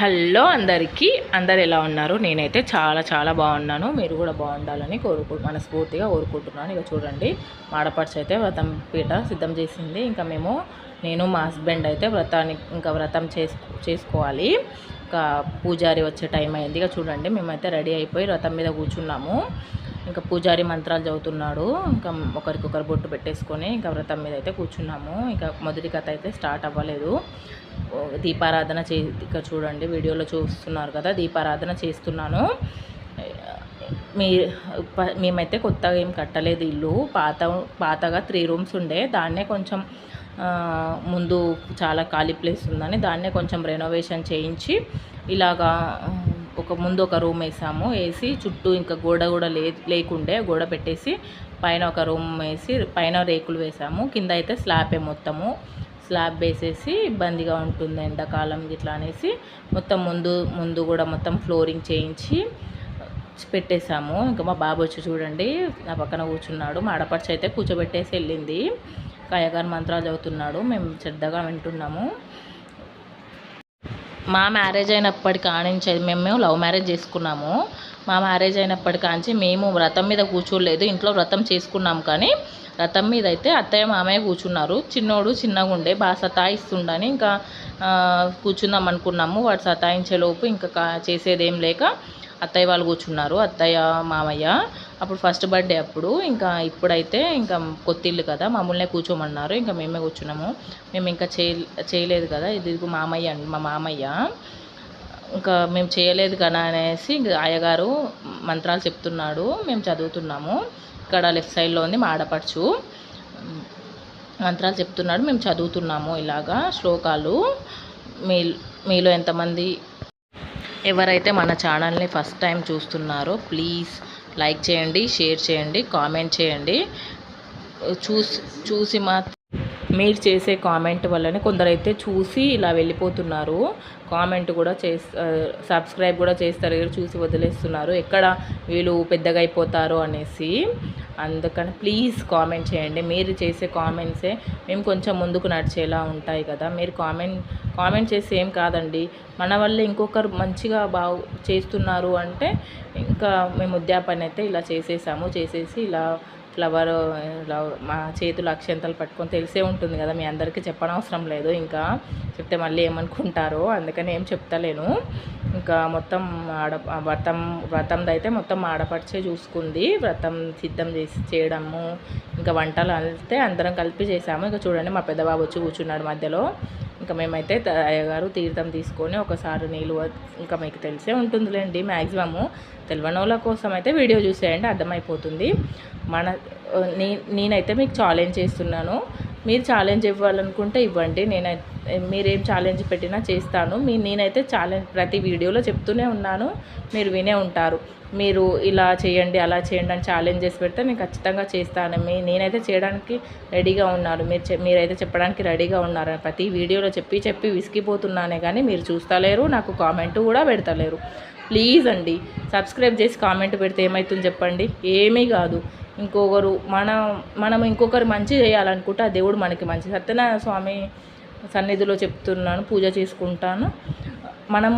Hello అందరికీ, అందరు ఎలా ఉన్నారు? నేనైతే చాలా చాలా బాగున్నాను. మీరు కూడా బాగుండాలని మనస్ఫూర్తిగా కోరుకుంటున్నాను. ఇక చూడండి, మాడపడుచు అయితే వ్రతం పీట సిద్ధం చేసింది. ఇంకా నేను మా హస్బెండ్ అయితే వ్రతం చేసుకోవాలి. ఇంకా పూజారి వచ్చే టైం అయింది. ఇక చూడండి, మేమైతే రెడీ అయిపోయి వ్రతం మీద కూర్చున్నాము. ఇంకా పూజారి మంత్రాలు చదువుతున్నాడు. ఇంకా ఒకరికొకరు బొట్టు పెట్టేసుకొని ఇంకా వ్రతం మీద అయితే కూర్చున్నాము. ఇంకా మొదటి కథ అయితే స్టార్ట్ అవ్వలేదు. దీపారాధన ఇక్కడ చూడండి, వీడియోలో చూస్తున్నారు కదా, దీపారాధన చేస్తున్నాను. మేమైతే కొత్తగా ఏం కట్టలేదు ఇల్లు. పాతగా 3 రూమ్స్ ఉండే, దాన్నే కొంచెం ముందు చాలా ఖాళీ ప్లేస్ ఉందని దాన్నే కొంచెం రెనోవేషన్ చేయించి ఇలాగా ముందు ఒక రూమ్ వేసి చుట్టూ ఇంకా గోడ కూడా లేకుండే, గోడ పెట్టేసి పైన ఒక రూమ్ వేసి పైన రేకులు వేసాము. కింద అయితే స్లాబ్ వేసేసి ఇబ్బందిగా ఉంటుంది ఎండాకాలం ఇట్లా అనేసి మొత్తం ముందు కూడా మొత్తం ఫ్లోరింగ్ చేయించి పెట్టేశాము. ఇంకా మా బాబు వచ్చి చూడండి నా పక్కన కూర్చున్నాడు. మా ఆడపడుచు అయితే కూర్చోబెట్టేసి వెళ్ళింది. అయ్యగారు మంత్రాలు చదువుతున్నాడు, మేము శ్రద్ధగా వింటున్నాము. మా మ్యారేజ్ అయినప్పటి కానించి మేము లవ్ మ్యారేజ్ చేసుకున్నాము. మా మ్యారేజ్ అయినప్పటి కాంచి మేము వ్రతం మీద కూర్చోలేదు, ఇంట్లో వ్రతం చేసుకున్నాము. కానీ వ్రతం మీద అయితే అత్తయ్య మామయ్య కూర్చున్నారు. చిన్నోడు చిన్నగా ఉండే బాగా సతాయిస్తుండని ఇంకా కూర్చుందాం అనుకున్నాము. వాడు సతాయించేలోపు ఇంకా చేసేదేం లేక అత్తయ్య వాళ్ళు కూర్చున్నారు, అత్తయ్య మామయ్య. అప్పుడు ఫస్ట్ బర్త్డే అప్పుడు. ఇంకా ఇప్పుడైతే ఇంకా కొత్తిల్లు కదా, మమ్మల్నే కూర్చోమన్నారు. ఇంకా మేమే కూర్చున్నాము. మేము ఇంకా చేయలేదు కదా, ఇది మా మామయ్య. ఇంకా మేము చేయలేదు కదా అనేసి ఇంకా అయ్యగారు మంత్రాలు చెప్తున్నాడు, మేము చదువుతున్నాము. ఇక్కడ లెఫ్ట్ సైడ్లో ఉంది మా ఆడపడుచు, మంత్రాలు చెప్తున్నాడు, మేము చదువుతున్నాము ఇలాగా శ్లోకాలు. మీలో ఎంతమంది ఎవరైతే మన ఛానల్ని ఫస్ట్ టైం చూస్తున్నారో ప్లీజ్ లైక్ చేయండి, షేర్ చేయండి, కామెంట్ చేయండి. చూసి మీరు చేసే కామెంట్ వల్లనే కొందరైతే చూసి ఇలా వెళ్ళిపోతున్నారు. కామెంట్ కూడా సబ్స్క్రైబ్ కూడా చేస్తారు, చూసి వదిలేస్తున్నారు. ఎక్కడ వీళ్ళు పెద్దగా అయిపోతారు అనేసి. అందుకని ప్లీజ్ కామెంట్ చేయండి. మీరు చేసే కామెంట్సే మేము కొంచెం ముందుకు నడిచేలా ఉంటాయి కదా. మీరు కామెంట్ చేసి ఏం కాదండి, మన వల్ల ఇంకొకరు మంచిగా చేస్తున్నారు అంటే ఇంకా మేము ఉద్యాపన అయితే ఇలా చేసేసి ఇలా ఫ్లవర్ మా చేతులు అక్షంతలు పట్టుకొని తెలిసే ఉంటుంది కదా, మీ అందరికీ చెప్పనవసరం లేదు. ఇంకా చెప్తే మళ్ళీ ఏమనుకుంటారో అందుకని ఏం చెప్తలేను. ఇంకా మొత్తం వ్రతంది అయితే మొత్తం ఆడపడిచే చూసుకుంది. వ్రతం సిద్ధం చేయడము ఇంకా వంటలు అయితే అందరం కలిపి చేసాము. ఇంకా చూడండి, మా పెద్దబాబు వచ్చి కూర్చున్నాడు మధ్యలో. ఇంకా మేమైతే అయ్యగారు తీర్థం తీసుకొని ఒకసారి నీళ్ళు, ఇంకా మీకు తెలిసే ఉంటుందిలేండి మ్యాక్సిమము. తెలియని వాళ్ళ కోసం అయితే వీడియో చూసేయండి, అర్థమైపోతుంది. నేనైతే మీకు ఛాలెంజ్ చేస్తున్నాను. మీరు ఛాలెంజ్ ఇవ్వాలనుకుంటే ఇవ్వండి, మీరేం ఛాలెంజ్ పెట్టినా చేస్తాను. నేనైతే ఛాలెంజ్ ప్రతి వీడియోలో చెప్తూనే ఉన్నాను, మీరు వినే ఉంటారు. మీరు ఇలా చేయండి అలా చేయండి అని ఛాలెంజ్ చేసి పెడితే నేను ఖచ్చితంగా చేస్తాను. నేనైతే చేయడానికి రెడీగా ఉన్నాను, మీరైతే చెప్పడానికి రెడీగా ఉన్నారు. ప్రతి వీడియోలో చెప్పి విసిగిపోతున్నానే కానీ మీరు చూస్తలేరు, నాకు కామెంట్ కూడా పెడతలేరు. ప్లీజ్ అండి, సబ్స్క్రైబ్ చేసి కామెంట్ పెడితే ఏమవుతుంది చెప్పండి? ఏమీ కాదు. మనం ఇంకొకరు మంచి చేయాలనుకుంటే ఆ దేవుడు మనకి మంచి. సత్యనారాయణ స్వామి సన్నిధిలో చెప్తున్నాను, పూజ చేసుకుంటాను. మనం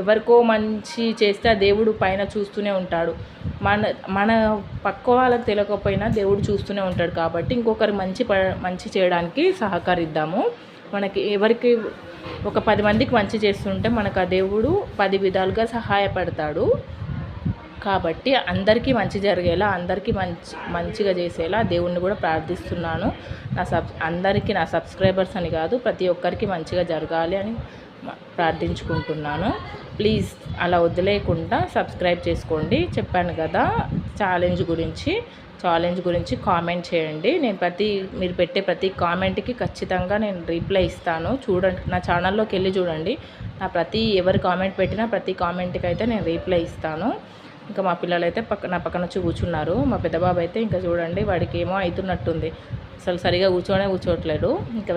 ఎవరికో మంచి చేస్తే ఆ దేవుడు పైన చూస్తూనే ఉంటాడు. మన పక్క వాళ్ళకి తెలియకపోయినా దేవుడు చూస్తూనే ఉంటాడు. కాబట్టి ఇంకొకరు మంచి చేయడానికి సహకరిద్దాము. ఎవరికి ఒక 10 మందికి మంచి చేస్తుంటే మనకు ఆ దేవుడు 10 విధాలుగా సహాయపడతాడు. కాబట్టి అందరికీ మంచి జరిగేలా, అందరికీ మంచిగా చేసేలా దేవుణ్ణి కూడా ప్రార్థిస్తున్నాను. అందరికీ, నా సబ్స్క్రైబర్స్ అని కాదు, ప్రతి ఒక్కరికి మంచిగా జరగాలి అని ప్రార్థించుకుంటున్నాను. ప్లీజ్ అలా వదిలేకుండా సబ్స్క్రైబ్ చేసుకోండి. చెప్పాను కదా ఛాలెంజ్ గురించి కామెంట్ చేయండి. మీరు పెట్టే ప్రతి కామెంట్కి ఖచ్చితంగా నేను రిప్లై ఇస్తాను. చూడండి, నా ఛానల్లోకి వెళ్ళి చూడండి. ఎవరు కామెంట్ పెట్టినా ప్రతి కామెంట్కి అయితే నేను రిప్లై ఇస్తాను. ఇంకా మా పిల్లలు అయితే నా పక్కన వచ్చి కూర్చున్నారు. మా పెద్దబాబు అయితే ఇంకా చూడండి, వాడికి ఏమో అవుతున్నట్టుంది, అసలు సరిగా కూర్చోట్లేడు. ఇంకా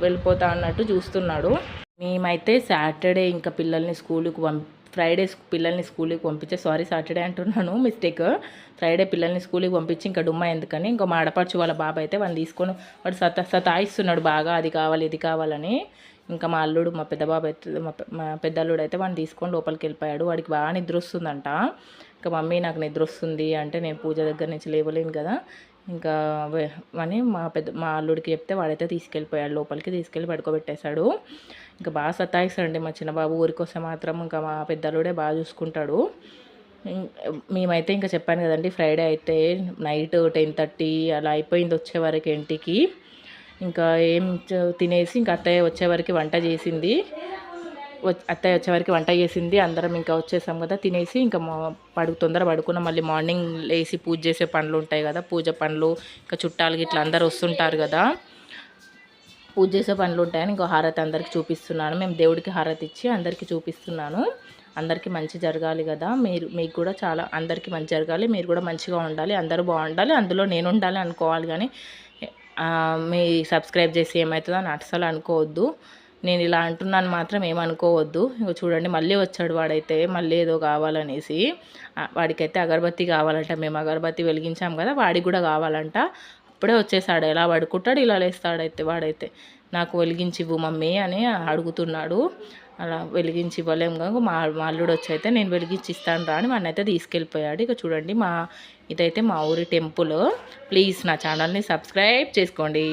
వెళ్ళిపోతా అన్నట్టు చూస్తున్నాడు. మేమైతే సాటర్డే ఇంకా ఫ్రైడే పిల్లల్ని స్కూల్కి పంపించే, సాటర్డే అంటున్నాను, మిస్టేక్. ఫ్రైడే పిల్లల్ని స్కూల్కి పంపించి ఇంకా డుమ్మా ఎందుకని ఇంకా మా ఆడపడుచు వాళ్ళ బాబు అయితే వాళ్ళని తీసుకొని వాడు సతాయిస్తున్నాడు బాగా, అది కావాలి ఇది కావాలని. ఇంకా మా అల్లుడు మా పెద్ద బాబు అయితే మా పెద్ద అల్లుడు అయితే వాడిని తీసుకొని లోపలికి వెళ్ళిపోయాడు. వాడికి బాగా నిద్ర వస్తుందంట. ఇంకా మమ్మీ నాకు నిద్ర వస్తుంది అంటే నేను పూజ దగ్గర నుంచి లేవలేను కదా, ఇంకా అని మా అల్లుడికి చెప్తే వాడైతే తీసుకెళ్ళిపోయాడు, లోపలికి తీసుకెళ్ళి పడుకోబెట్టేశాడు. ఇంకా బాగా సతాయిస్తాడండి మా చిన్నబాబు. ఊరికి వస్తే మాత్రం ఇంకా మా పెద్ద అల్లుడే బాగా చూసుకుంటాడు. మేమైతే ఇంకా చెప్పాను కదండి, ఫ్రైడే అయితే నైట్ 10:30 అలా అయిపోయింది వచ్చేవరకు ఇంటికి. ఇంకా ఏం తినేసి ఇంకా అత్తయ్య వచ్చేవరకు వంట చేసింది. అందరం ఇంకా వచ్చేసాం కదా, తినేసి ఇంకా తొందర పడుకున్నాం. మళ్ళీ మార్నింగ్ లేసి పూజ చేసే పనులు ఉంటాయి కదా, పూజ పనులు, ఇంకా చుట్టాలకి ఇట్లా అందరు వస్తుంటారు కదా, పూజ చేసే పనులు ఉంటాయని ఇంకో హారతి అందరికి చూపిస్తున్నాను. మేము దేవుడికి హారతి ఇచ్చి అందరికీ చూపిస్తున్నాను. అందరికీ మంచి జరగాలి కదా, మీకు కూడా చాలా అందరికీ మంచి జరగాలి, మీరు కూడా మంచిగా ఉండాలి, అందరూ బాగుండాలి, అందులో నేను ఉండాలి అనుకోవాలి. కానీ మీ సబ్స్క్రైబ్ చేసి ఏమవుతుందో అని అసలు అనుకోవద్దు. నేను ఇలా అంటున్నాను మాత్రం ఏమనుకోవద్దు. ఇంకో చూడండి మళ్ళీ వచ్చాడు వాడైతే, మళ్ళీ ఏదో కావాలనేసి. వాడికైతే అగరబత్తి కావాలంట. మేము అగరబత్తి వెలిగించాం కదా, వాడికి కూడా కావాలంట. అప్పుడే వచ్చేసాడు. ఎలా పడుకుంటాడు ఇలా లేస్తాడైతే వాడైతే. నాకు వెలిగించి ఇవ్వు మమ్మీ అని అడుగుతున్నాడు. అలా వెలిగించి ఇవ్వలేము కాక మా అల్లుడు వచ్చి అయితే నేను వెలిగించి ఇస్తాను రా అని వాడిని అయితే తీసుకెళ్ళిపోయాడు. ఇక చూడండి ఇదైతే మా ఊరి టెంపుల్. ప్లీజ్ నా ఛానల్ని సబ్స్క్రైబ్ చేసుకోండి.